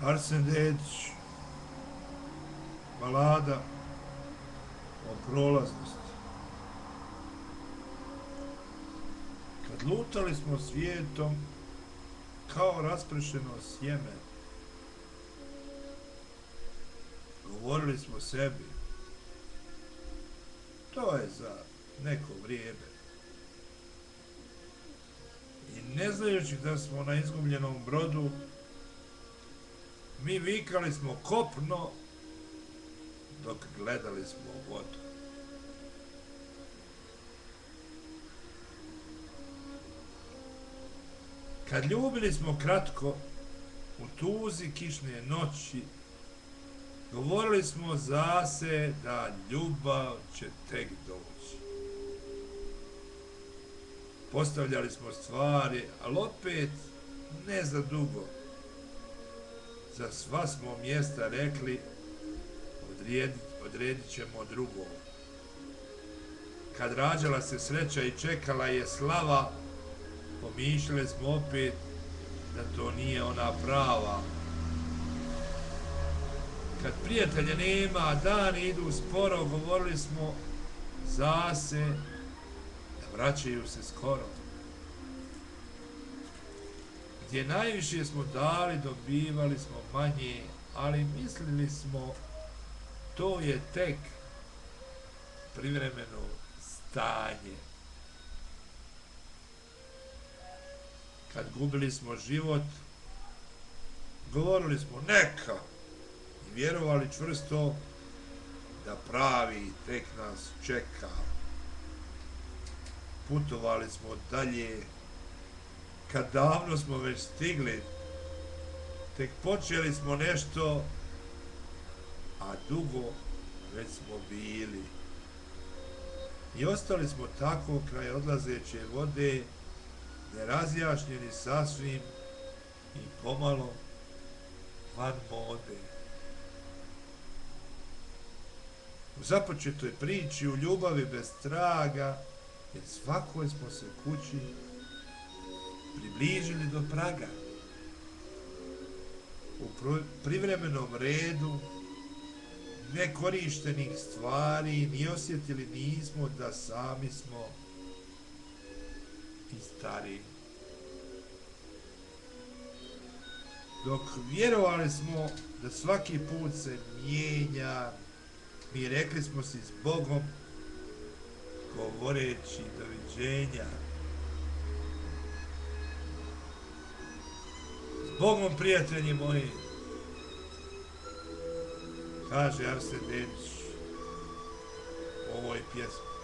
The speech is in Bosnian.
Arsen Dedić, balada o prolaznosti. Kad lutali smo svijetom kao raspršeno sjeme, govorili smo sebi, to je za neko vrijeme. I ne znajući da smo na izgubljenom brodu, mi vikali smo kopno dok gledali smo vodu. Kad ljubili smo kratko u tuzi kišne noći, govorili smo zase da ljubav će tek doći. Postavljali smo stvari, ali opet ne za dugo. Za sva smo mjesta rekli, odredit ćemo drugo. Kad rađala se sreća i čekala je slava, pomišljali smo opet da to nije ona prava. Kad prijatelja nema, dani idu sporo, govorili smo zase da vraćaju se skoro. Gdje najviše smo dali, dobivali smo manje, ali mislili smo to je tek privremeno stanje. Kad gubili smo život, govorili smo neka i vjerovali čvrsto da pravi tek nas čeka. Putovali smo dalje, kad davno smo već stigli, tek počeli smo nešto, a dugo već smo bili. I ostali smo tako kraj odlazeće vode, nerazjašnjeni sasvim i pomalo van mode. U započetoj priči u ljubavi bez traga, jer svakoj smo se kući približili do praga. U privremenom redu nekorištenih stvari ni osjetili nismo da sami smo i stari. Dok vjerovali smo da svaki put se mijenja, mi rekli smo si s Bogom, govoreći doviđenja. S Bogom, prijatelji moji, kaže Arsen Dedić u ovoj pjesmi.